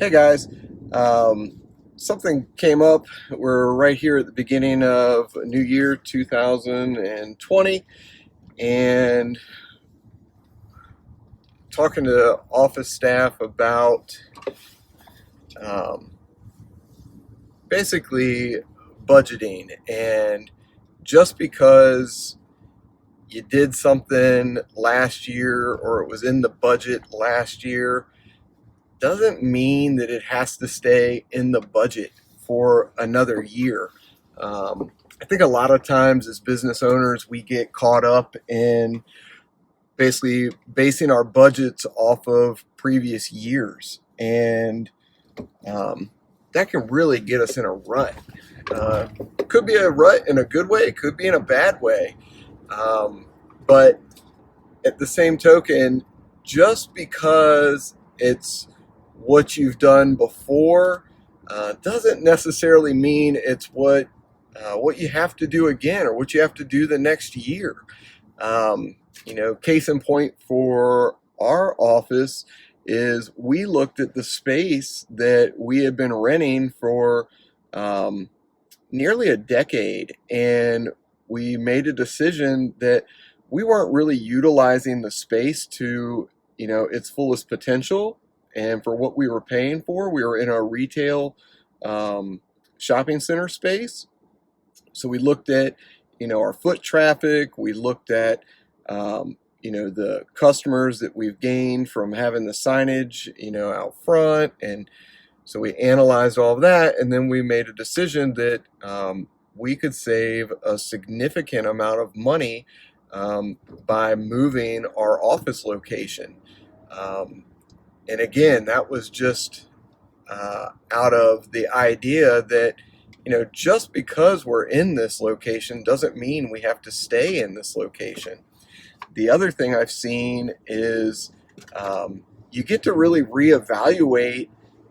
Hey guys, something came up. We're right here at the beginning of New Year 2020, and talking to office staff about um, basically budgeting. And just because you did something last year or it was in the budget last year doesn't mean that it has to stay in the budget for another year. I think a lot of times as business owners, we get caught up in basically basing our budgets off of previous years. And um, that can really get us in a rut. Uh, could be a rut in a good way, it could be in a bad way. But at the same token, just because it's what you've done before doesn't necessarily mean it's what you have to do again or what you have to do the next year. Case in point for our office is we looked at the space that we had been renting for um, nearly a decade, and we made a decision that we weren't really utilizing the space to its fullest potential. And for what we were paying for, we were in a retail um, shopping center space. So we looked at our foot traffic. We looked at the customers that we've gained from having the signage out front. And so we analyzed all of that, and then we made a decision that we could save a significant amount of money by moving our office location. And again, that was just out of the idea that just because we're in this location doesn't mean we have to stay in this location. The other thing I've seen is you get to really reevaluate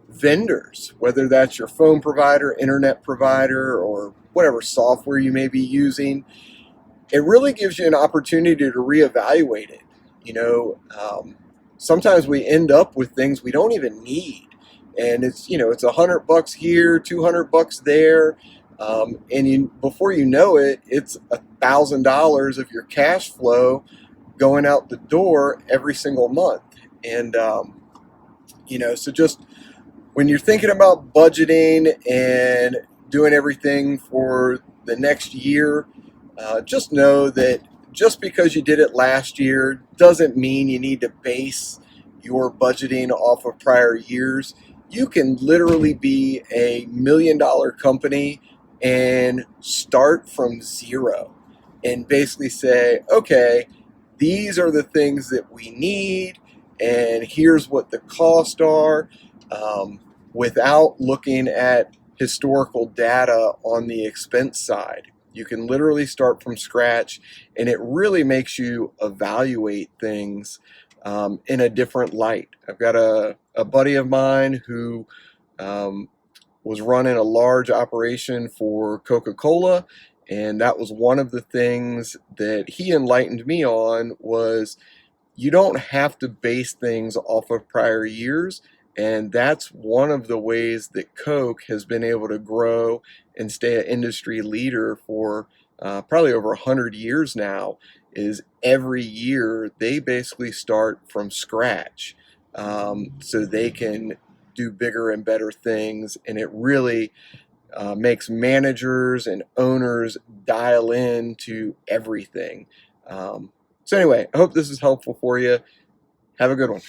vendors, whether that's your phone provider, internet provider, or whatever software you may be using. It really gives you an opportunity to reevaluate it. Sometimes we end up with things we don't even need, and it's $100 here, $200 there, before you know it, it's $1,000 of your cash flow going out the door every single month. And so just when you're thinking about budgeting and doing everything for the next year, just know that just because you did it last year doesn't mean you need to base your budgeting off of prior years. You can literally be $1 million company and start from zero and basically say, okay, these are the things that we need, and here's what the costs are, without looking at historical data on the expense side. You can literally start from scratch, and it really makes you evaluate things in a different light. I've got a buddy of mine who um, was running a large operation for Coca-Cola, and that was one of the things that he enlightened me on was you don't have to base things off of prior years. And that's one of the ways that Coke has been able to grow and stay an industry leader for probably over 100 years now, is every year they basically start from scratch, so they can do bigger and better things. And it really makes managers and owners dial in to everything. So anyway, I hope this is helpful for you. Have a good one.